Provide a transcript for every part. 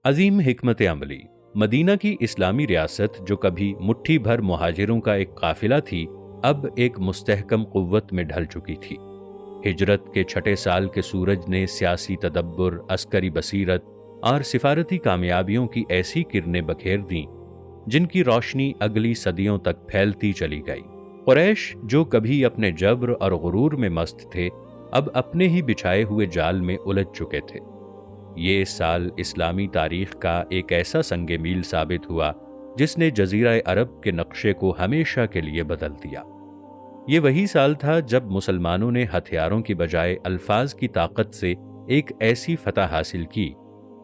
عظیم حکمت عملی۔ مدینہ کی اسلامی ریاست جو کبھی مٹھی بھر مہاجروں کا ایک قافلہ تھی، اب ایک مستحکم قوت میں ڈھل چکی تھی۔ ہجرت کے چھٹے سال کے سورج نے سیاسی تدبر، عسکری بصیرت اور سفارتی کامیابیوں کی ایسی کرنیں بکھیر دیں جن کی روشنی اگلی صدیوں تک پھیلتی چلی گئی۔ قریش جو کبھی اپنے جبر اور غرور میں مست تھے، اب اپنے ہی بچھائے ہوئے جال میں الجھ چکے تھے۔ یہ سال اسلامی تاریخ کا ایک ایسا سنگ میل ثابت ہوا جس نے جزیرہ عرب کے نقشے کو ہمیشہ کے لیے بدل دیا۔ یہ وہی سال تھا جب مسلمانوں نے ہتھیاروں کی بجائے الفاظ کی طاقت سے ایک ایسی فتح حاصل کی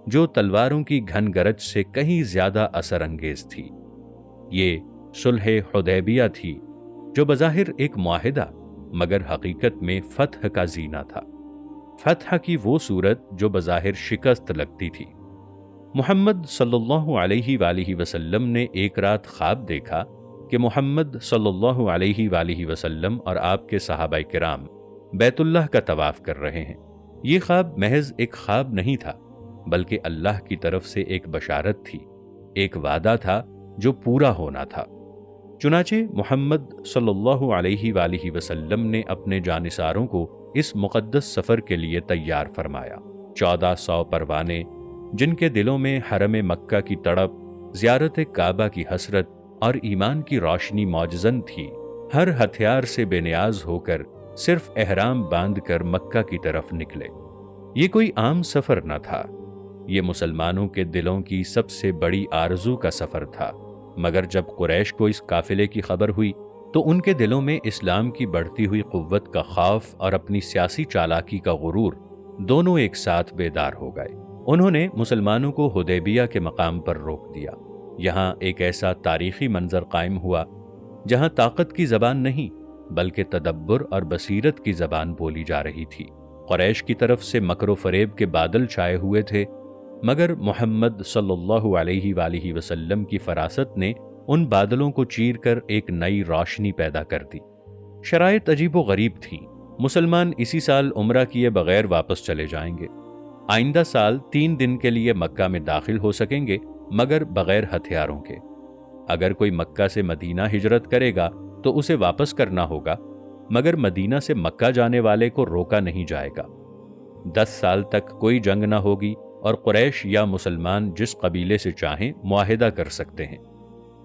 جو تلواروں کی گھن گرج سے کہیں زیادہ اثر انگیز تھی۔ یہ صلح حدیبیہ تھی جو بظاہر ایک معاہدہ مگر حقیقت میں فتح کا زینہ تھا، فتح کی وہ صورت جو بظاہر شکست لگتی تھی۔ محمد صلی اللہ علیہ وآلہ وسلم نے ایک رات خواب دیکھا کہ محمد صلی اللہ علیہ وآلہ وسلم اور آپ کے صحابہ کرام بیت اللہ کا طواف کر رہے ہیں۔ یہ خواب محض ایک خواب نہیں تھا، بلکہ اللہ کی طرف سے ایک بشارت تھی، ایک وعدہ تھا جو پورا ہونا تھا۔ چنانچہ محمد صلی اللہ علیہ وآلہ وسلم نے اپنے جانثاروں کو اس مقدس سفر کے لیے تیار فرمایا۔ 1400 پروانے جن کے دلوں میں حرم مکہ کی تڑپ، زیارت کعبہ کی حسرت اور ایمان کی روشنی موجزن تھی، ہر ہتھیار سے بے نیاز ہو کر صرف احرام باندھ کر مکہ کی طرف نکلے۔ یہ کوئی عام سفر نہ تھا، یہ مسلمانوں کے دلوں کی سب سے بڑی آرزو کا سفر تھا۔ مگر جب قریش کو اس قافلے کی خبر ہوئی تو ان کے دلوں میں اسلام کی بڑھتی ہوئی قوت کا خوف اور اپنی سیاسی چالاکی کا غرور دونوں ایک ساتھ بیدار ہو گئے۔ انہوں نے مسلمانوں کو حدیبیہ کے مقام پر روک دیا۔ یہاں ایک ایسا تاریخی منظر قائم ہوا جہاں طاقت کی زبان نہیں بلکہ تدبر اور بصیرت کی زبان بولی جا رہی تھی۔ قریش کی طرف سے مکر و فریب کے بادل چھائے ہوئے تھے، مگر محمد صلی اللہ علیہ وآلہ وسلم کی فراست نے ان بادلوں کو چیر کر ایک نئی روشنی پیدا کر دی۔ شرائط عجیب و غریب تھیں۔ مسلمان اسی سال عمرہ کیے بغیر واپس چلے جائیں گے، آئندہ سال 3 دن کے لیے مکہ میں داخل ہو سکیں گے مگر بغیر ہتھیاروں کے۔ اگر کوئی مکہ سے مدینہ ہجرت کرے گا تو اسے واپس کرنا ہوگا، مگر مدینہ سے مکہ جانے والے کو روکا نہیں جائے گا۔ 10 سال تک کوئی جنگ نہ ہوگی اور قریش یا مسلمان جس قبیلے سے چاہیں معاہدہ کر سکتے ہیں۔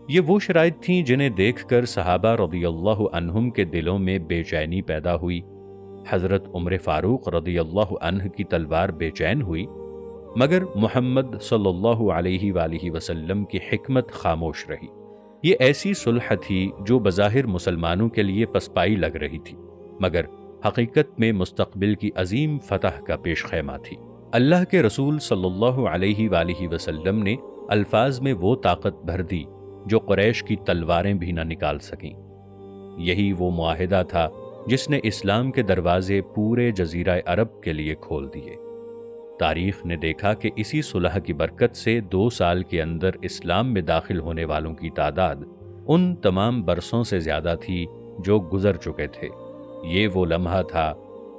یہ وہ شرائط تھیں جنہیں دیکھ کر صحابہ رضی اللہ عنہم کے دلوں میں بے چینی پیدا ہوئی۔ حضرت عمر فاروق رضی اللہ عنہ کی تلوار بے چین ہوئی، مگر محمد صلی اللہ علیہ وآلہ وسلم کی حکمت خاموش رہی۔ یہ ایسی صلح تھی جو بظاہر مسلمانوں کے لیے پسپائی لگ رہی تھی، مگر حقیقت میں مستقبل کی عظیم فتح کا پیش خیمہ تھی۔ اللہ کے رسول صلی اللہ علیہ وآلہ وسلم نے الفاظ میں وہ طاقت بھر دی جو قریش کی تلواریں بھی نہ نکال سکیں۔ یہی وہ معاہدہ تھا جس نے اسلام کے دروازے پورے جزیرہ عرب کے لیے کھول دیے۔ تاریخ نے دیکھا کہ اسی صلح کی برکت سے 2 سال کے اندر اسلام میں داخل ہونے والوں کی تعداد ان تمام برسوں سے زیادہ تھی جو گزر چکے تھے۔ یہ وہ لمحہ تھا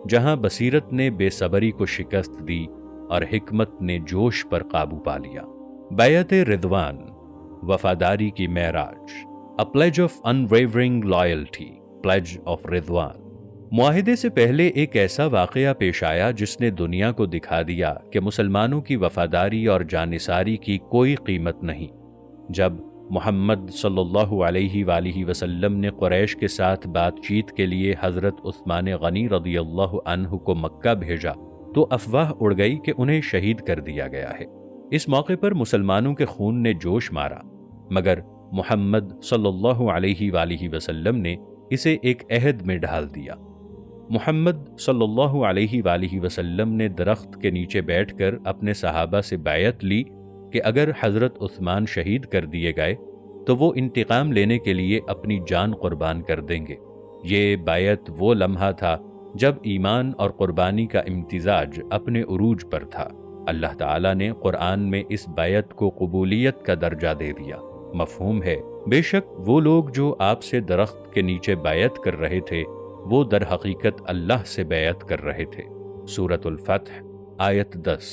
جہاں بصیرت نے بے صبری کو شکست دی اور حکمت نے جوش پر قابو پا لیا۔ بیعت رضوان، وفاداری کی معراج، A pledge of unwavering loyalty، pledge of رضوان۔ معاہدے سے پہلے ایک ایسا واقعہ پیش آیا جس نے دنیا کو دکھا دیا کہ مسلمانوں کی وفاداری اور جانثاری کی کوئی قیمت نہیں۔ جب محمد صلی اللہ علیہ وآلہ وسلم نے قریش کے ساتھ بات چیت کے لیے حضرت عثمان غنی رضی اللہ عنہ کو مکہ بھیجا تو افواہ اڑ گئی کہ انہیں شہید کر دیا گیا ہے۔ اس موقع پر مسلمانوں کے خون نے جوش مارا، مگر محمد صلی اللہ علیہ وآلہ وسلم نے اسے ایک عہد میں ڈھال دیا۔ محمد صلی اللہ علیہ وآلہ وسلم نے درخت کے نیچے بیٹھ کر اپنے صحابہ سے بیعت لی کہ اگر حضرت عثمان شہید کر دیے گئے تو وہ انتقام لینے کے لیے اپنی جان قربان کر دیں گے۔ یہ بیعت وہ لمحہ تھا جب ایمان اور قربانی کا امتزاج اپنے عروج پر تھا۔ اللہ تعالیٰ نے قرآن میں اس بیعت کو قبولیت کا درجہ دے دیا۔ مفہوم ہے، بے شک وہ لوگ جو آپ سے درخت کے نیچے بیعت کر رہے تھے وہ در حقیقت اللہ سے بیعت کر رہے تھے۔ سورۃ الفتح آیت 10۔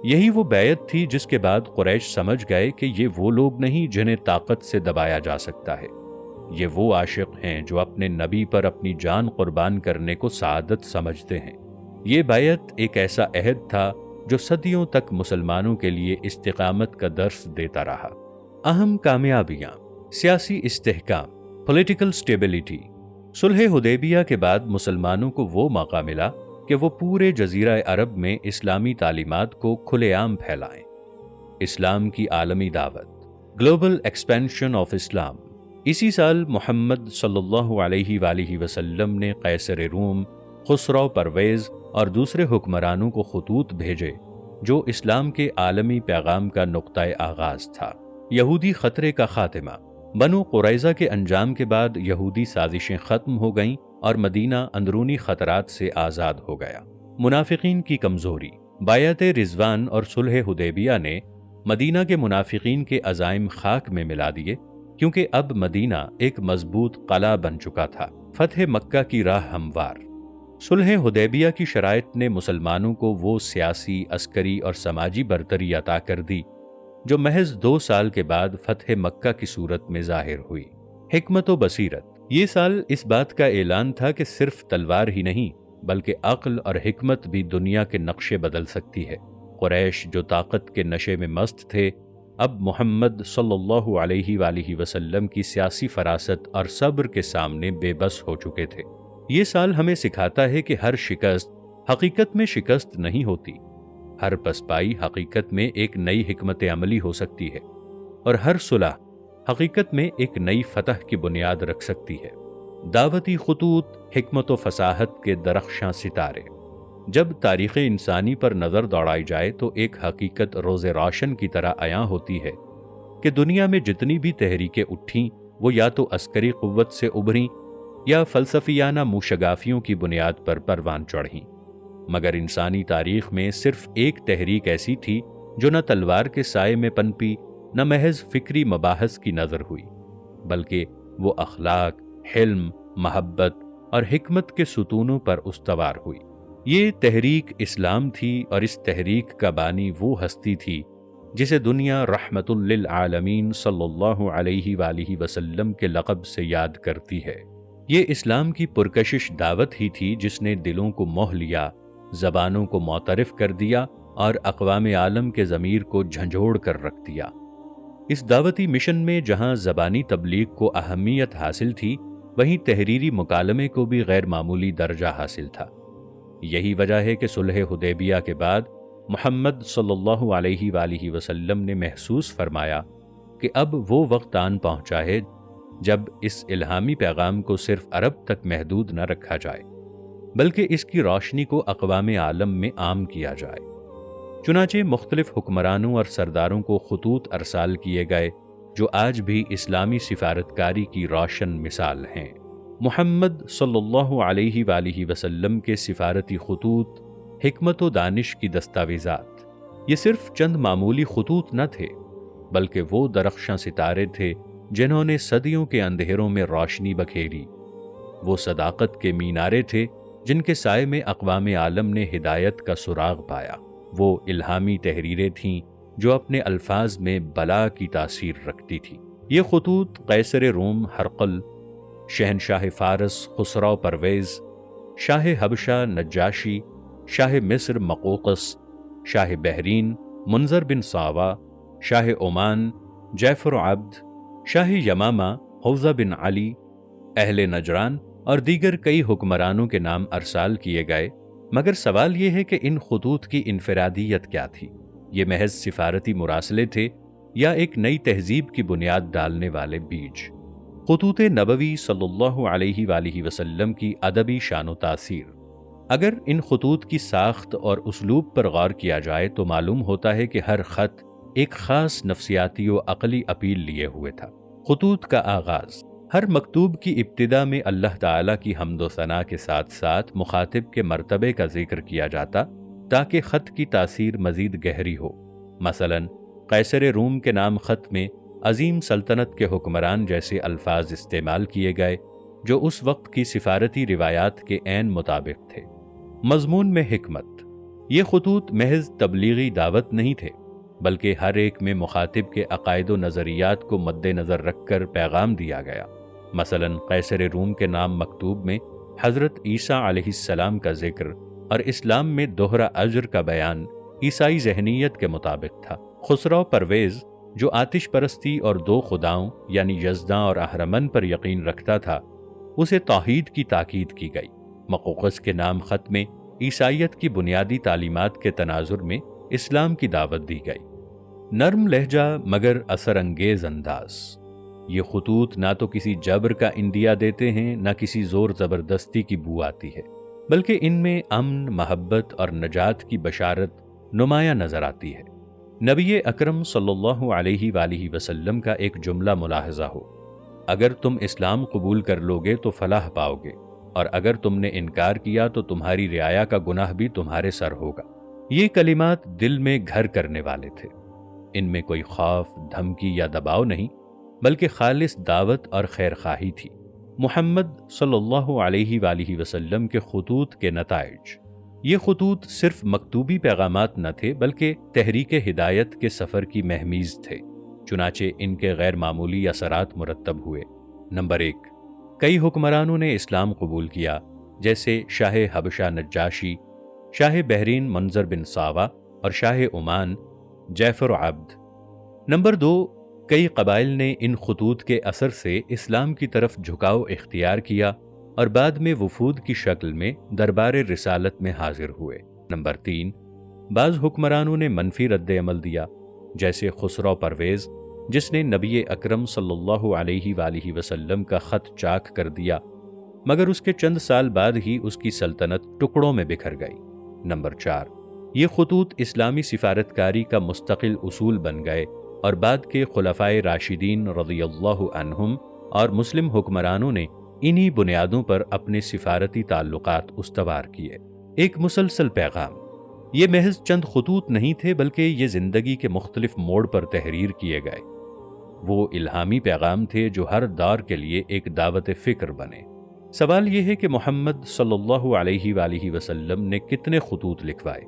یہی وہ بیعت تھی جس کے بعد قریش سمجھ گئے کہ یہ وہ لوگ نہیں جنہیں طاقت سے دبایا جا سکتا ہے، یہ وہ عاشق ہیں جو اپنے نبی پر اپنی جان قربان کرنے کو سعادت سمجھتے ہیں۔ یہ بیعت ایک ایسا عہد تھا جو صدیوں تک مسلمانوں کے لیے استقامت کا درس دیتا رہا۔ اہم کامیابیاں: سیاسی استحکام، پولیٹیکل سٹیبلٹی۔ صلح حدیبیہ کے بعد مسلمانوں کو وہ موقع ملا کہ وہ پورے جزیرہ عرب میں اسلامی تعلیمات کو کھلے عام پھیلائیں۔ اسلام کی عالمی دعوت، گلوبل ایکسپینشن آف اسلام۔ اسی سال محمد صلی اللہ علیہ وآلہ وسلم نے قیصر روم، خسرو پرویز اور دوسرے حکمرانوں کو خطوط بھیجے جو اسلام کے عالمی پیغام کا نقطہ آغاز تھا۔ یہودی خطرے کا خاتمہ۔ بنو قریظہ کے انجام کے بعد یہودی سازشیں ختم ہو گئیں اور مدینہ اندرونی خطرات سے آزاد ہو گیا۔ منافقین کی کمزوری۔ بیعت رضوان اور صلح حدیبیہ نے مدینہ کے منافقین کے عزائم خاک میں ملا دیے، کیونکہ اب مدینہ ایک مضبوط قلعہ بن چکا تھا۔ فتح مکہ کی راہ ہموار۔ صلح حدیبیہ کی شرائط نے مسلمانوں کو وہ سیاسی، عسکری اور سماجی برتری عطا کر دی جو محض 2 سال کے بعد فتح مکہ کی صورت میں ظاہر ہوئی۔ حکمت و بصیرت۔ یہ سال اس بات کا اعلان تھا کہ صرف تلوار ہی نہیں بلکہ عقل اور حکمت بھی دنیا کے نقشے بدل سکتی ہے۔ قریش جو طاقت کے نشے میں مست تھے، اب محمد صلی اللہ علیہ وآلہ وسلم کی سیاسی فراست اور صبر کے سامنے بے بس ہو چکے تھے۔ یہ سال ہمیں سکھاتا ہے کہ ہر شکست حقیقت میں شکست نہیں ہوتی، ہر پسپائی حقیقت میں ایک نئی حکمت عملی ہو سکتی ہے، اور ہر صلح حقیقت میں ایک نئی فتح کی بنیاد رکھ سکتی ہے۔ دعوتی خطوط، حکمت و فصاحت کے درخشاں ستارے۔ جب تاریخ انسانی پر نظر دوڑائی جائے تو ایک حقیقت روز روشن کی طرح عیاں ہوتی ہے کہ دنیا میں جتنی بھی تحریکیں اٹھیں وہ یا تو عسکری قوت سے ابھریں یا فلسفیانہ موشگافیوں کی بنیاد پر پروان چڑھیں، مگر انسانی تاریخ میں صرف ایک تحریک ایسی تھی جو نہ تلوار کے سائے میں پنپی، نہ محض فکری مباحث کی نظر ہوئی، بلکہ وہ اخلاق، حلم، محبت اور حکمت کے ستونوں پر استوار ہوئی۔ یہ تحریک اسلام تھی، اور اس تحریک کا بانی وہ ہستی تھی جسے دنیا رحمت للعالمین صلی اللہ علیہ وآلہ وسلم کے لقب سے یاد کرتی ہے۔ یہ اسلام کی پرکشش دعوت ہی تھی جس نے دلوں کو موہ لیا، زبانوں کو معترف کر دیا اور اقوام عالم کے ضمیر کو جھنجھوڑ کر رکھ دیا۔ اس دعوتی مشن میں جہاں زبانی تبلیغ کو اہمیت حاصل تھی، وہیں تحریری مکالمے کو بھی غیر معمولی درجہ حاصل تھا۔ یہی وجہ ہے کہ صلح حدیبیہ کے بعد محمد صلی اللہ علیہ وآلہ وسلم نے محسوس فرمایا کہ اب وہ وقت آن پہنچا ہے جب اس الہامی پیغام کو صرف عرب تک محدود نہ رکھا جائے، بلکہ اس کی روشنی کو اقوام عالم میں عام کیا جائے۔ چنانچہ مختلف حکمرانوں اور سرداروں کو خطوط ارسال کیے گئے جو آج بھی اسلامی سفارتکاری کی روشن مثال ہیں۔ محمد صلی اللہ علیہ وآلہ وسلم کے سفارتی خطوط، حکمت و دانش کی دستاویزات۔ یہ صرف چند معمولی خطوط نہ تھے، بلکہ وہ درخشاں ستارے تھے جنہوں نے صدیوں کے اندھیروں میں روشنی بکھیری۔ وہ صداقت کے مینارے تھے جن کے سائے میں اقوام عالم نے ہدایت کا سراغ پایا۔ وہ الہامی تحریریں تھیں جو اپنے الفاظ میں بلا کی تاثیر رکھتی تھی۔ یہ خطوط قیصر روم ہرقل، شہنشاہ فارس خسرو پرویز، شاہ حبشہ نجاشی، شاہ مصر مقوقس، شاہ بحرین منظر بن ساوا، شاہ عمان جعفر عبد، شاہ یمامہ حوزہ بن علی، اہل نجران اور دیگر کئی حکمرانوں کے نام ارسال کیے گئے، مگر سوال یہ ہے کہ ان خطوط کی انفرادیت کیا تھی؟ یہ محض سفارتی مراسلے تھے یا ایک نئی تہذیب کی بنیاد ڈالنے والے بیج؟ خطوط نبوی صلی اللہ علیہ وآلہ وسلم کی ادبی شان و تاثیر۔ اگر ان خطوط کی ساخت اور اسلوب پر غور کیا جائے تو معلوم ہوتا ہے کہ ہر خط ایک خاص نفسیاتی و عقلی اپیل لیے ہوئے تھا۔ خطوط کا آغاز۔ ہر مکتوب کی ابتدا میں اللہ تعالیٰ کی حمد و ثنا کے ساتھ ساتھ مخاطب کے مرتبے کا ذکر کیا جاتا تاکہ خط کی تاثیر مزید گہری ہو۔ مثلاً قیصر روم کے نام خط میں عظیم سلطنت کے حکمران جیسے الفاظ استعمال کیے گئے جو اس وقت کی سفارتی روایات کے عین مطابق تھے۔ مضمون میں حکمت۔ یہ خطوط محض تبلیغی دعوت نہیں تھے، بلکہ ہر ایک میں مخاطب کے عقائد و نظریات کو مد نظر رکھ کر پیغام دیا گیا۔ مثلاً قیصر روم کے نام مکتوب میں حضرت عیسیٰ علیہ السلام کا ذکر اور اسلام میں دوہرا اجر کا بیان عیسائی ذہنیت کے مطابق تھا۔ خسرو پرویز جو آتش پرستی اور دو خداؤں یعنی یزداں اور اہرمن پر یقین رکھتا تھا، اسے توحید کی تاکید کی گئی۔ مقوقس کے نام خط میں عیسائیت کی بنیادی تعلیمات کے تناظر میں اسلام کی دعوت دی گئی۔ نرم لہجہ مگر اثر انگیز انداز۔ یہ خطوط نہ تو کسی جبر کا اندیا دیتے ہیں، نہ کسی زور زبردستی کی بو آتی ہے، بلکہ ان میں امن، محبت اور نجات کی بشارت نمایاں نظر آتی ہے۔ نبی اکرم صلی اللہ علیہ وآلہ وسلم کا ایک جملہ ملاحظہ ہو: اگر تم اسلام قبول کر لوگے تو فلاح پاؤ گے، اور اگر تم نے انکار کیا تو تمہاری رعایا کا گناہ بھی تمہارے سر ہوگا۔ یہ کلمات دل میں گھر کرنے والے تھے۔ ان میں کوئی خوف، دھمکی یا دباؤ نہیں، بلکہ خالص دعوت اور خیر خواہی تھی۔ محمد صلی اللہ علیہ وآلہ وسلم کے خطوط کے نتائج۔ یہ خطوط صرف مکتوبی پیغامات نہ تھے، بلکہ تحریک ہدایت کے سفر کی مہمیز تھے۔ چنانچہ ان کے غیر معمولی اثرات مرتب ہوئے۔ نمبر 1، کئی حکمرانوں نے اسلام قبول کیا، جیسے شاہ حبشہ نجاشی، شاہ بحرین منظر بن ساوا اور شاہ عمان جعفر عبد۔ نمبر 2، کئی قبائل نے ان خطوط کے اثر سے اسلام کی طرف جھکاؤ اختیار کیا اور بعد میں وفود کی شکل میں دربار رسالت میں حاضر ہوئے۔ نمبر 3، بعض حکمرانوں نے منفی رد عمل دیا، جیسے خسرو پرویز جس نے نبی اکرم صلی اللہ علیہ وآلہ وسلم کا خط چاک کر دیا، مگر اس کے چند سال بعد ہی اس کی سلطنت ٹکڑوں میں بکھر گئی۔ نمبر 4، یہ خطوط اسلامی سفارتکاری کا مستقل اصول بن گئے اور بعد کے خلفائے راشدین رضی اللہ عنہم اور مسلم حکمرانوں نے انہی بنیادوں پر اپنے سفارتی تعلقات استوار کیے۔ ایک مسلسل پیغام۔ یہ محض چند خطوط نہیں تھے، بلکہ یہ زندگی کے مختلف موڑ پر تحریر کیے گئے۔ وہ الہامی پیغام تھے جو ہر دور کے لیے ایک دعوت فکر بنے۔ سوال یہ ہے کہ محمد صلی اللہ علیہ وآلہ وسلم نے کتنے خطوط لکھوائے؟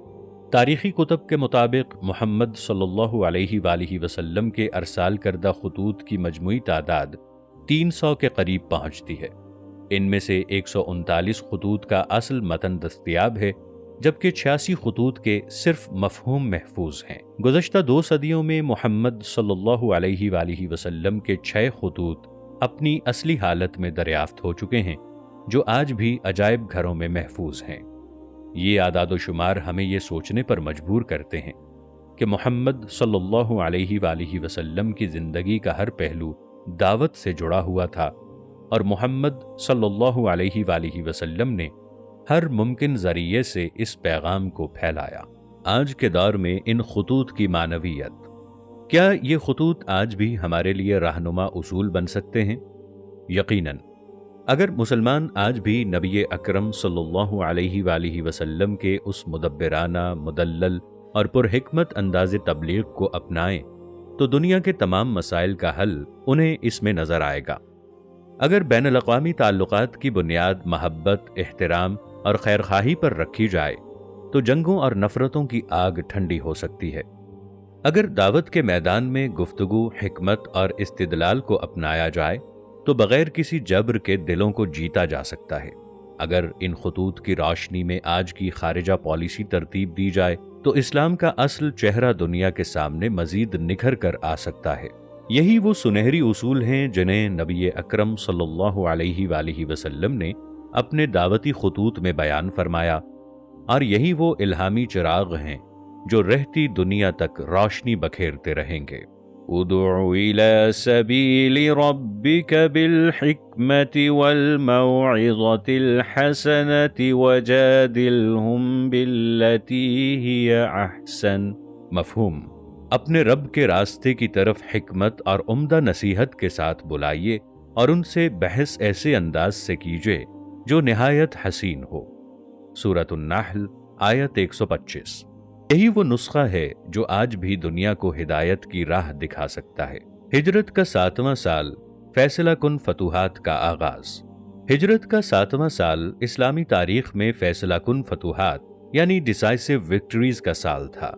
تاریخی کتب کے مطابق محمد صلی اللہ علیہ وآلہ وسلم کے ارسال کردہ خطوط کی مجموعی تعداد 300 کے قریب پہنچتی ہے۔ ان میں سے 139 خطوط کا اصل متن دستیاب ہے، جبکہ 86 خطوط کے صرف مفہوم محفوظ ہیں۔ گزشتہ 2 صدیوں میں محمد صلی اللہ علیہ وآلہ وسلم کے 6 خطوط اپنی اصلی حالت میں دریافت ہو چکے ہیں، جو آج بھی عجائب گھروں میں محفوظ ہیں۔ یہ اعداد و شمار ہمیں یہ سوچنے پر مجبور کرتے ہیں کہ محمد صلی اللہ علیہ وآلہ وسلم کی زندگی کا ہر پہلو دعوت سے جڑا ہوا تھا، اور محمد صلی اللہ علیہ وآلہ وسلم نے ہر ممکن ذریعے سے اس پیغام کو پھیلایا۔ آج کے دور میں ان خطوط کی معنویت۔ کیا یہ خطوط آج بھی ہمارے لیے رہنما اصول بن سکتے ہیں؟ یقیناً۔ اگر مسلمان آج بھی نبی اکرم صلی اللہ علیہ وآلہ وسلم کے اس مدبرانہ، مدلل اور پرحکمت انداز تبلیغ کو اپنائیں تو دنیا کے تمام مسائل کا حل انہیں اس میں نظر آئے گا۔ اگر بین الاقوامی تعلقات کی بنیاد محبت، احترام اور خیرخواہی پر رکھی جائے تو جنگوں اور نفرتوں کی آگ ٹھنڈی ہو سکتی ہے۔ اگر دعوت کے میدان میں گفتگو، حکمت اور استدلال کو اپنایا جائے تو بغیر کسی جبر کے دلوں کو جیتا جا سکتا ہے۔ اگر ان خطوط کی روشنی میں آج کی خارجہ پالیسی ترتیب دی جائے تو اسلام کا اصل چہرہ دنیا کے سامنے مزید نکھر کر آ سکتا ہے۔ یہی وہ سنہری اصول ہیں جنہیں نبی اکرم صلی اللہ علیہ وآلہ وسلم نے اپنے دعوتی خطوط میں بیان فرمایا، اور یہی وہ الہامی چراغ ہیں جو رہتی دنیا تک روشنی بکھیرتے رہیں گے۔ ادع الى سبیل ربک بالحکمت والموعظۃ الحسنۃ وجادلہم باللتی ہی احسن۔ مفہوم: اپنے رب کے راستے کی طرف حکمت اور عمدہ نصیحت کے ساتھ بلائیے اور ان سے بحث ایسے انداز سے کیجیے جو نہایت حسین ہو۔ سورۃ النحل آیت 125۔ یہی وہ نسخہ ہے جو آج بھی دنیا کو ہدایت کی راہ دکھا سکتا ہے۔ ہجرت کا 7واں سال، فیصلہ کن فتوحات کا آغاز۔ ہجرت کا 7واں سال اسلامی تاریخ میں فیصلہ کن فتوحات یعنی ڈیسائسو وکٹریز کا سال تھا۔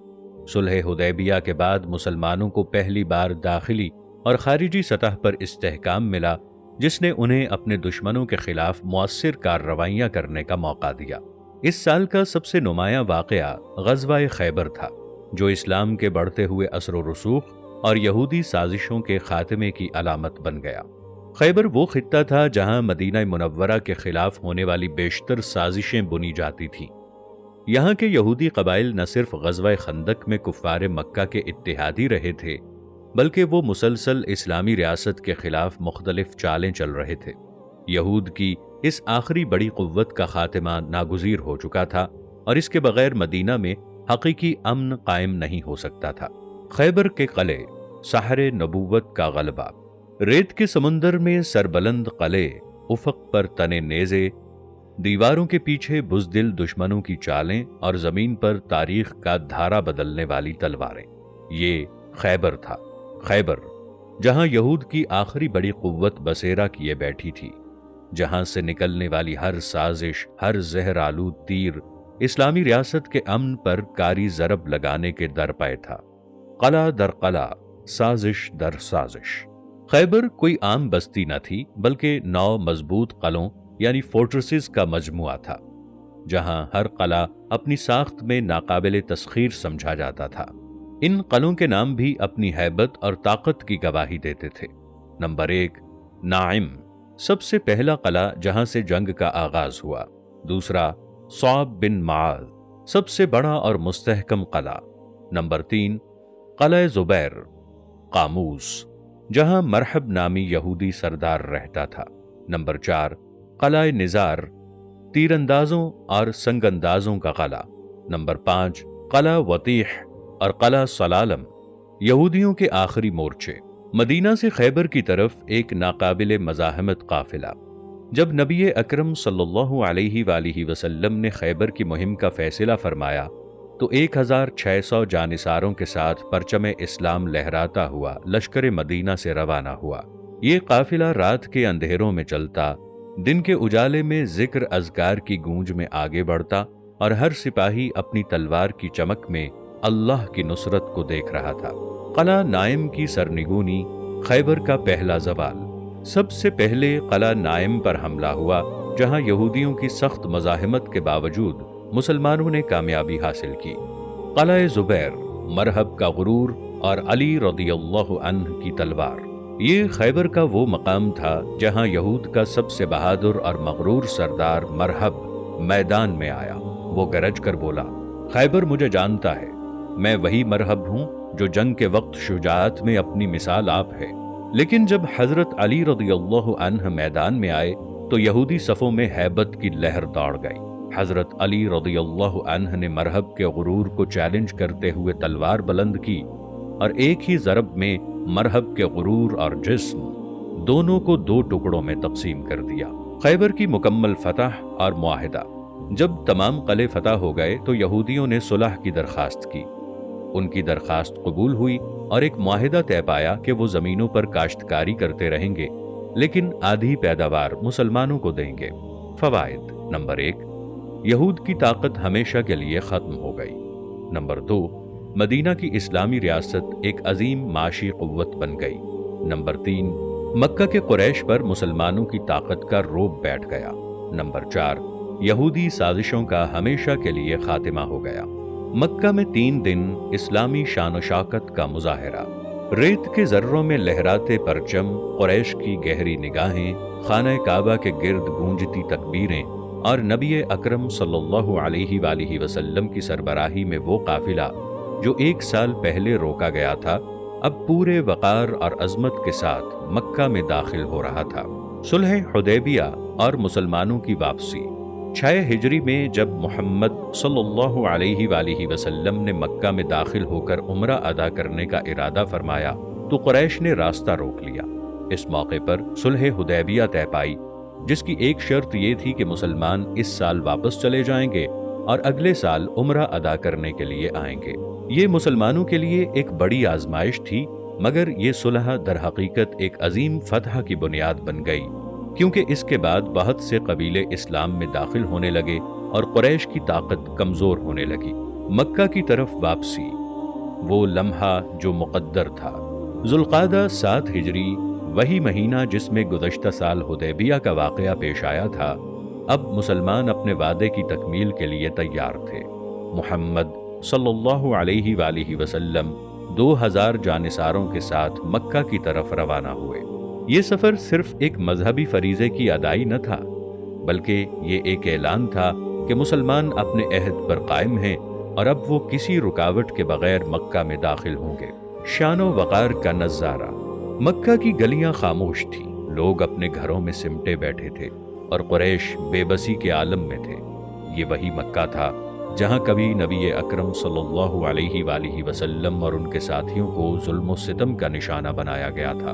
صلح حدیبیہ کے بعد مسلمانوں کو پہلی بار داخلی اور خارجی سطح پر استحکام ملا، جس نے انہیں اپنے دشمنوں کے خلاف مؤثر کارروائیاں کرنے کا موقع دیا۔ اس سال کا سب سے نمایاں واقعہ غزوہ خیبر تھا، جو اسلام کے بڑھتے ہوئے اثر و رسوخ اور یہودی سازشوں کے خاتمے کی علامت بن گیا۔ خیبر وہ خطہ تھا جہاں مدینہ منورہ کے خلاف ہونے والی بیشتر سازشیں بنی جاتی تھیں۔ یہاں کے یہودی قبائل نہ صرف غزوہ خندق میں کفار مکہ کے اتحادی رہے تھے، بلکہ وہ مسلسل اسلامی ریاست کے خلاف مختلف چالیں چل رہے تھے۔ یہود کی اس آخری بڑی قوت کا خاتمہ ناگزیر ہو چکا تھا، اور اس کے بغیر مدینہ میں حقیقی امن قائم نہیں ہو سکتا تھا۔ خیبر کے قلعے، سحر نبوت کا غلبہ۔ ریت کے سمندر میں سربلند قلعے، افق پر تنے نیزے، دیواروں کے پیچھے بزدل دشمنوں کی چالیں اور زمین پر تاریخ کا دھارا بدلنے والی تلواریں، یہ خیبر تھا۔ خیبر، جہاں یہود کی آخری بڑی قوت بسیرا کیے بیٹھی تھی، جہاں سے نکلنے والی ہر سازش، ہر زہر آلود تیر اسلامی ریاست کے امن پر کاری ضرب لگانے کے در پے تھا۔ قلعہ در قلعہ، سازش در سازش۔ خیبر کوئی عام بستی نہ تھی، بلکہ 9 مضبوط قلعوں یعنی فورٹریسز کا مجموعہ تھا، جہاں ہر قلعہ اپنی ساخت میں ناقابل تسخیر سمجھا جاتا تھا۔ ان قلعوں کے نام بھی اپنی ہیبت اور طاقت کی گواہی دیتے تھے۔ نمبر 1، نائم، سب سے پہلا قلعہ جہاں سے جنگ کا آغاز ہوا۔ دوسرا، صعب بن معاذ، سب سے بڑا اور مستحکم قلعہ۔ نمبر 3، قلعہ زبیر، قاموس، جہاں مرحب نامی یہودی سردار رہتا تھا۔ نمبر 4، قلعہ نزار، تیر اندازوں اور سنگ اندازوں کا قلعہ۔ نمبر 5، قلعہ وطیح اور قلعہ سلالم، یہودیوں کے آخری مورچے۔ مدینہ سے خیبر کی طرف ایک ناقابل مزاحمت قافلہ۔ جب نبی اکرم صلی اللہ علیہ وآلہ وسلم نے خیبر کی مہم کا فیصلہ فرمایا تو 1600 جانثاروں کے ساتھ پرچم اسلام لہراتا ہوا لشکر مدینہ سے روانہ ہوا۔ یہ قافلہ رات کے اندھیروں میں چلتا، دن کے اجالے میں ذکر اذکار کی گونج میں آگے بڑھتا، اور ہر سپاہی اپنی تلوار کی چمک میں اللہ کی نصرت کو دیکھ رہا تھا۔ قلعہ نائم کی سرنگونی، خیبر کا پہلا زوال۔ سب سے پہلے قلعہ نائم پر حملہ ہوا، جہاں یہودیوں کی سخت مزاحمت کے باوجود مسلمانوں نے کامیابی حاصل کی۔ قلعہ زبیر، مرحب کا غرور اور علی رضی اللہ عنہ کی تلوار۔ یہ خیبر کا وہ مقام تھا جہاں یہود کا سب سے بہادر اور مغرور سردار مرحب میدان میں آیا۔ وہ گرج کر بولا، خیبر مجھے جانتا ہے، میں وہی مرحب ہوں جو جنگ کے وقت شجاعت میں اپنی مثال آپ ہے۔ لیکن جب حضرت علی رضی اللہ عنہ میدان میں آئے تو یہودی صفوں میں ہیبت کی لہر دوڑ گئی۔ حضرت علی رضی اللہ عنہ نے مرحب کے غرور کو چیلنج کرتے ہوئے تلوار بلند کی، اور ایک ہی ضرب میں مرحب کے غرور اور جسم دونوں کو 2 ٹکڑوں میں تقسیم کر دیا۔ خیبر کی مکمل فتح اور معاہدہ۔ جب تمام قلعے فتح ہو گئے تو یہودیوں نے صلح کی درخواست کی۔ ان کی درخواست قبول ہوئی اور ایک معاہدہ طے پایا کہ وہ زمینوں پر کاشتکاری کرتے رہیں گے، لیکن آدھی پیداوار مسلمانوں کو دیں گے۔ فوائد: نمبر 1، یہود کی طاقت ہمیشہ کے لیے ختم ہو گئی۔ نمبر 2، مدینہ کی اسلامی ریاست ایک عظیم معاشی قوت بن گئی۔ نمبر 3، مکہ کے قریش پر مسلمانوں کی طاقت کا رعب بیٹھ گیا۔ نمبر 4، یہودی سازشوں کا ہمیشہ کے لیے خاتمہ ہو گیا۔ مکہ میں 3 دن اسلامی شان و شوکت کا مظاہرہ۔ ریت کے ذروں میں لہراتے پرچم، قریش کی گہری نگاہیں، خانہ کعبہ کے گرد گونجتی تکبیریں، اور نبی اکرم صلی اللہ علیہ وآلہ وسلم کی سربراہی میں وہ قافلہ جو 1 سال پہلے روکا گیا تھا، اب پورے وقار اور عظمت کے ساتھ مکہ میں داخل ہو رہا تھا۔ صلح حدیبیہ اور مسلمانوں کی واپسی۔ 6 ہجری میں جب محمد صلی اللہ علیہ وآلہ وسلم نے مکہ میں داخل ہو کر عمرہ ادا کرنے کا ارادہ فرمایا تو قریش نے راستہ روک لیا۔ اس موقع پر صلح حدیبیہ طے پائی، جس کی ایک شرط یہ تھی کہ مسلمان اس سال واپس چلے جائیں گے اور اگلے سال عمرہ ادا کرنے کے لیے آئیں گے۔ یہ مسلمانوں کے لیے ایک بڑی آزمائش تھی، مگر یہ صلح در حقیقت ایک عظیم فتح کی بنیاد بن گئی، کیونکہ اس کے بعد بہت سے قبیلے اسلام میں داخل ہونے لگے اور قریش کی طاقت کمزور ہونے لگی۔ مکہ کی طرف واپسی، وہ لمحہ جو مقدر تھا۔ ذوالقعدہ 7 ہجری، وہی مہینہ جس میں گزشتہ سال حدیبیہ کا واقعہ پیش آیا تھا، اب مسلمان اپنے وعدے کی تکمیل کے لیے تیار تھے۔ محمد صلی اللہ علیہ وآلہ وسلم 2000 جانثاروں کے ساتھ مکہ کی طرف روانہ ہوئے۔ یہ سفر صرف ایک مذہبی فریضے کی ادائی نہ تھا، بلکہ یہ ایک اعلان تھا کہ مسلمان اپنے عہد پر قائم ہیں اور اب وہ کسی رکاوٹ کے بغیر مکہ میں داخل ہوں گے۔ شان و وقار کا نظارہ۔ مکہ کی گلیاں خاموش تھیں، لوگ اپنے گھروں میں سمٹے بیٹھے تھے اور قریش بے بسی کے عالم میں تھے۔ یہ وہی مکہ تھا جہاں کبھی نبی اکرم صلی اللہ علیہ وآلہ وسلم اور ان کے ساتھیوں کو ظلم و ستم کا نشانہ بنایا گیا تھا،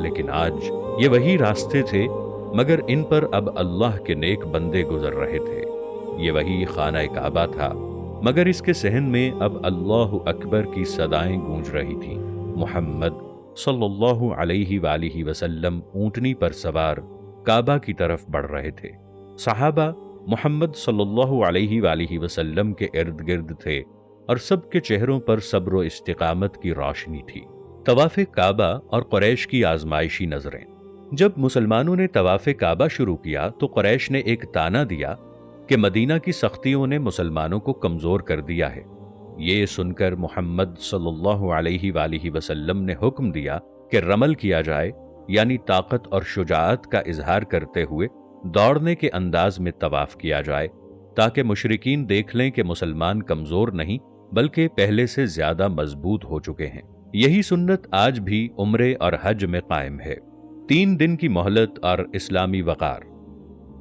لیکن آج یہ وہی راستے تھے، مگر ان پر اب اللہ کے نیک بندے گزر رہے تھے۔ یہ وہی خانہ کعبہ تھا، مگر اس کے صحن میں اب اللہ اکبر کی صدائیں گونج رہی تھیں۔ محمد صلی اللہ علیہ وآلہ وسلم اونٹنی پر سوار کعبہ کی طرف بڑھ رہے تھے۔ صحابہ محمد صلی اللہ علیہ وآلہ وسلم کے ارد گرد تھے اور سب کے چہروں پر صبر و استقامت کی روشنی تھی۔ طواف کعبہ اور قریش کی آزمائشی نظریں۔ جب مسلمانوں نے طواف کعبہ شروع کیا تو قریش نے ایک طعنہ دیا کہ مدینہ کی سختیوں نے مسلمانوں کو کمزور کر دیا ہے۔ یہ سن کر محمد صلی اللہ علیہ وآلہ وسلم نے حکم دیا کہ رمل کیا جائے، یعنی طاقت اور شجاعت کا اظہار کرتے ہوئے دوڑنے کے انداز میں طواف کیا جائے، تاکہ مشرکین دیکھ لیں کہ مسلمان کمزور نہیں بلکہ پہلے سے زیادہ مضبوط ہو چکے ہیں۔ یہی سنت آج بھی عمرے اور حج میں قائم ہے۔ 3 دن کی مہلت اور اسلامی وقار۔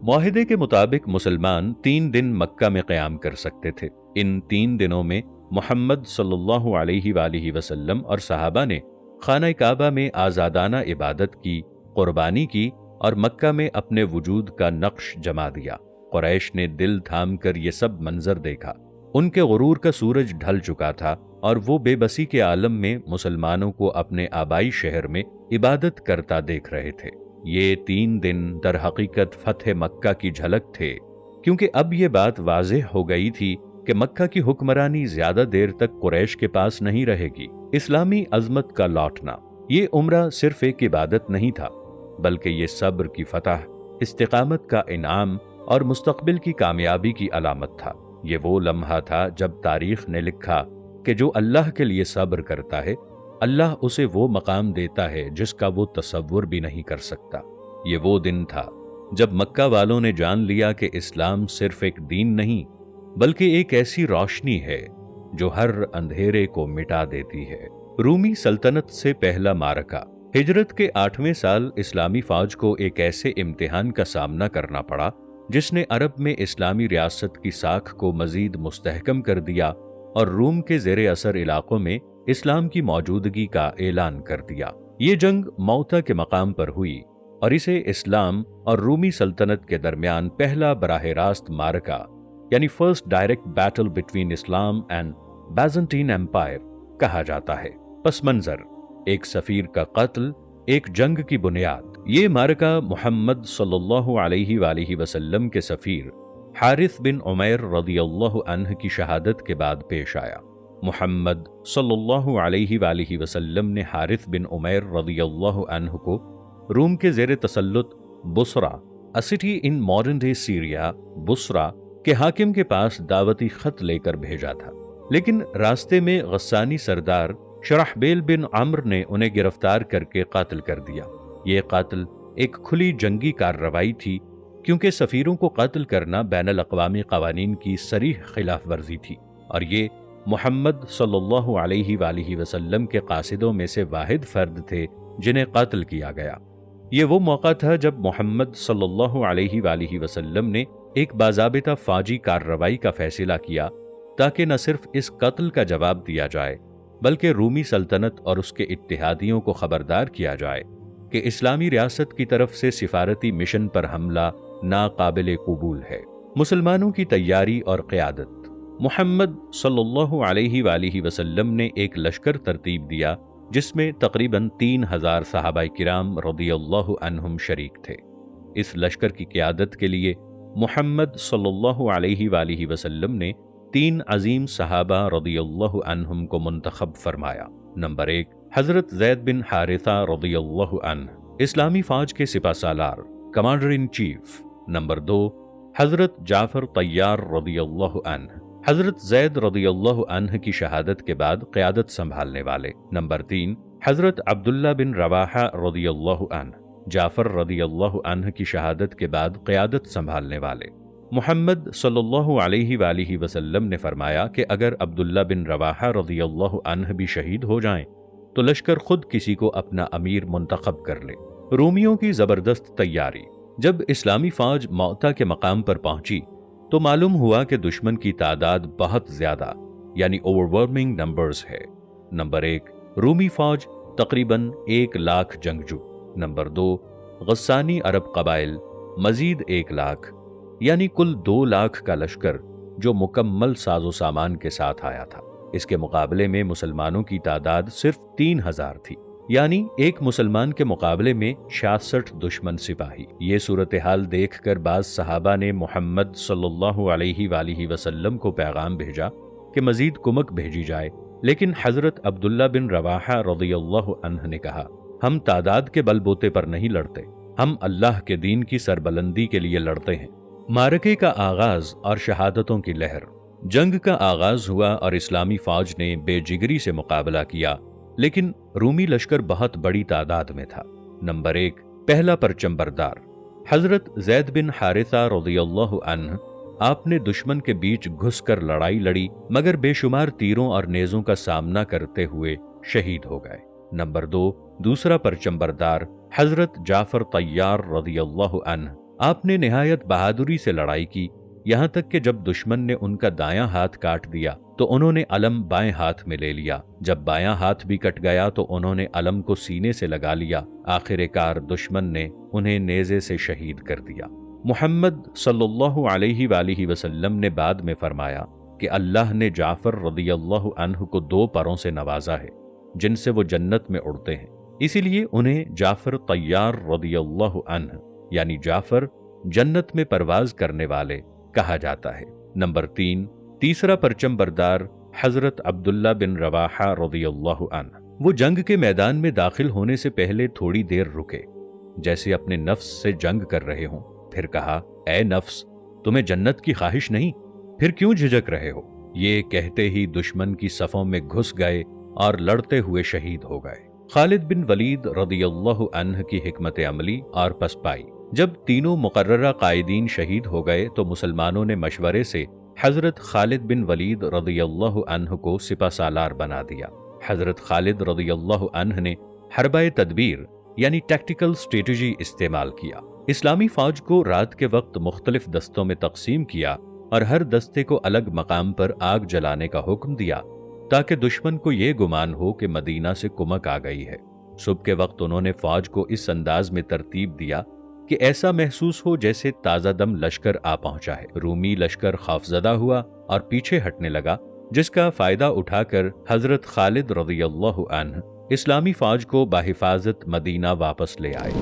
معاہدے کے مطابق مسلمان 3 دن مکہ میں قیام کر سکتے تھے۔ ان 3 دنوں میں محمد صلی اللہ علیہ وآلہ وسلم اور صحابہ نے خانہ کعبہ میں آزادانہ عبادت کی، قربانی کی اور مکہ میں اپنے وجود کا نقش جما دیا۔ قریش نے دل تھام کر یہ سب منظر دیکھا۔ ان کے غرور کا سورج ڈھل چکا تھا اور وہ بے بسی کے عالم میں مسلمانوں کو اپنے آبائی شہر میں عبادت کرتا دیکھ رہے تھے۔ یہ 3 دن در حقیقت فتح مکہ کی جھلک تھے، کیونکہ اب یہ بات واضح ہو گئی تھی کہ مکہ کی حکمرانی زیادہ دیر تک قریش کے پاس نہیں رہے گی۔ اسلامی عظمت کا لوٹنا۔ یہ عمرہ صرف ایک عبادت نہیں تھا، بلکہ یہ صبر کی فتح، استقامت کا انعام اور مستقبل کی کامیابی کی علامت تھا۔ یہ وہ لمحہ تھا جب تاریخ نے لکھا کہ جو اللہ کے لیے صبر کرتا ہے، اللہ اسے وہ مقام دیتا ہے جس کا وہ تصور بھی نہیں کر سکتا۔ یہ وہ دن تھا جب مکہ والوں نے جان لیا کہ اسلام صرف ایک دین نہیں بلکہ ایک ایسی روشنی ہے جو ہر اندھیرے کو مٹا دیتی ہے۔ رومی سلطنت سے پہلا معرکہ۔ ہجرت کے 8ویں سال اسلامی فوج کو ایک ایسے امتحان کا سامنا کرنا پڑا جس نے عرب میں اسلامی ریاست کی ساکھ کو مزید مستحکم کر دیا اور روم کے زیر اثر علاقوں میں اسلام کی موجودگی کا اعلان کر دیا۔ یہ جنگ موتا کے مقام پر ہوئی اور اسے اسلام اور رومی سلطنت کے درمیان پہلا براہ راست معرکہ، یعنی فرسٹ ڈائریکٹ بیٹل بٹوین اسلام اینڈ بیزنٹین ایمپائر کہا جاتا ہے۔ پس منظر: ایک سفیر کا قتل، ایک جنگ کی بنیاد۔ یہ معرکہ محمد صلی اللہ علیہ وآلہ وسلم کے سفیر حارث بن عمیر رضی اللہ عنہ کی شہادت کے بعد پیش آیا۔ محمد صلی اللہ علیہ وآلہ وسلم نے حارث بن عمیر رضی اللہ عنہ کو روم کے زیر تسلط Basra, a city in modern day Syria، Basra کے حاکم کے پاس دعوتی خط لے کر بھیجا تھا، لیکن راستے میں غسانی سردار شرحبیل بن عمرو نے انہیں گرفتار کر کے قتل کر دیا۔ یہ قتل ایک کھلی جنگی کارروائی تھی، کیونکہ سفیروں کو قتل کرنا بین الاقوامی قوانین کی صریح خلاف ورزی تھی، اور یہ محمد صلی اللہ علیہ وآلہ وسلم کے قاصدوں میں سے واحد فرد تھے جنہیں قتل کیا گیا۔ یہ وہ موقع تھا جب محمد صلی اللہ علیہ وآلہ وسلم نے ایک باضابطہ فوجی کارروائی کا فیصلہ کیا تاکہ نہ صرف اس قتل کا جواب دیا جائے بلکہ رومی سلطنت اور اس کے اتحادیوں کو خبردار کیا جائے کہ اسلامی ریاست کی طرف سے سفارتی مشن پر حملہ ناقابل قبول ہے۔ مسلمانوں کی تیاری اور قیادت۔ محمد صلی اللہ علیہ وآلہ وسلم نے ایک لشکر ترتیب دیا جس میں تقریباً 3000 صحابہ کرام رضی اللہ عنہم شریک تھے۔ اس لشکر کی قیادت کے لیے محمد صلی اللہ علیہ وآلہ وسلم نے 3 عظیم صحابہ رضی اللہ عنہم کو منتخب فرمایا۔ نمبر 1، حضرت زید بن حارثہ رضی اللہ عنہ، اسلامی فوج کے سپہ سالار، کمانڈر ان چیف۔ نمبر 2، حضرت جعفر طیار رضی اللہ عنہ، حضرت زید رضی اللہ عنہ کی شہادت کے بعد قیادت سنبھالنے والے۔ نمبر 3، حضرت عبداللہ بن رواحہ رضی اللہ عنہ، جعفر رضی اللہ عنہ کی شہادت کے بعد قیادت سنبھالنے والے۔ محمد صلی اللہ علیہ وآلہ وسلم نے فرمایا کہ اگر عبداللہ بن رواحہ رضی اللہ عنہ بھی شہید ہو جائیں تو لشکر خود کسی کو اپنا امیر منتخب کر لے۔ رومیوں کی زبردست تیاری۔ جب اسلامی فوج موتا کے مقام پر پہنچی تو معلوم ہوا کہ دشمن کی تعداد بہت زیادہ یعنی اوورولمنگ نمبرز ہے۔ نمبر 1، رومی فوج تقریباً 1 لاکھ جنگجو۔ نمبر 2، غسانی عرب قبائل مزید 1 لاکھ، یعنی کل 2 لاکھ کا لشکر جو مکمل ساز و سامان کے ساتھ آیا تھا۔ اس کے مقابلے میں مسلمانوں کی تعداد صرف 3000 تھی، یعنی ایک مسلمان کے مقابلے میں 66 دشمن سپاہی۔ یہ صورتحال دیکھ کر بعض صحابہ نے محمد صلی اللہ علیہ وآلہ وسلم کو پیغام بھیجا کہ مزید کمک بھیجی جائے، لیکن حضرت عبداللہ بن رواحہ رضی اللہ عنہ نے کہا، ہم تعداد کے بل بوتے پر نہیں لڑتے، ہم اللہ کے دین کی سربلندی کے لیے لڑتے ہیں۔ معرکے کا آغاز اور شہادتوں کی لہر۔ جنگ کا آغاز ہوا اور اسلامی فوج نے بے جگری سے مقابلہ کیا، لیکن رومی لشکر بہت بڑی تعداد میں تھا۔ نمبر 1، پہلا پرچم بردار، حضرت زید بن حارثہ رضی اللہ عنہ۔ آپ نے دشمن کے بیچ گھس کر لڑائی لڑی مگر بے شمار تیروں اور نیزوں کا سامنا کرتے ہوئے شہید ہو گئے۔ نمبر 2، دوسرا پرچم بردار، حضرت جعفر طیار رضی اللہ عنہ۔ آپ نے نہایت بہادری سے لڑائی کی، یہاں تک کہ جب دشمن نے ان کا دایاں ہاتھ کاٹ دیا تو انہوں نے علم بائیں ہاتھ میں لے لیا، جب بایاں ہاتھ بھی کٹ گیا تو انہوں نے علم کو سینے سے لگا لیا۔ آخر کار دشمن نے انہیں نیزے سے شہید کر دیا۔ محمد صلی اللہ علیہ وآلہ وسلم نے بعد میں فرمایا کہ اللہ نے جعفر رضی اللہ عنہ کو 2 پروں سے نوازا ہے جن سے وہ جنت میں اڑتے ہیں، اسی لیے انہیں جعفر طیار رضی اللہ عنہ یعنی جعفر جنت میں پرواز کرنے والے کہا جاتا ہے۔ نمبر 3، تیسرا پرچم بردار، حضرت عبداللہ بن رواحہ رضی اللہ عنہ۔ وہ جنگ کے میدان میں داخل ہونے سے پہلے تھوڑی دیر رکے، جیسے اپنے نفس سے جنگ کر رہے ہوں، پھر کہا، اے نفس، تمہیں جنت کی خواہش نہیں؟ پھر کیوں جھجک رہے ہو؟ یہ کہتے ہی دشمن کی صفوں میں گھس گئے اور لڑتے ہوئے شہید ہو گئے۔ خالد بن ولید رضی اللہ عنہ کی حکمت عملی اور پسپائی۔ جب تینوں مقررہ قائدین شہید ہو گئے تو مسلمانوں نے مشورے سے حضرت خالد بن ولید رضی اللہ عنہ کو سپہ سالار بنا دیا۔ حضرت خالد رضی اللہ عنہ نے حربہ تدبیر یعنی ٹیکٹیکل اسٹریٹجی استعمال کیا۔ اسلامی فوج کو رات کے وقت مختلف دستوں میں تقسیم کیا اور ہر دستے کو الگ مقام پر آگ جلانے کا حکم دیا تاکہ دشمن کو یہ گمان ہو کہ مدینہ سے کمک آ گئی ہے۔ صبح کے وقت انہوں نے فوج کو اس انداز میں ترتیب دیا کہ ایسا محسوس ہو جیسے تازہ دم لشکر آ پہنچا ہے۔ رومی لشکر خوفزدہ ہوا اور پیچھے ہٹنے لگا، جس کا فائدہ اٹھا کر حضرت خالد رضی اللہ عنہ اسلامی فوج کو بحفاظت مدینہ واپس لے آئے۔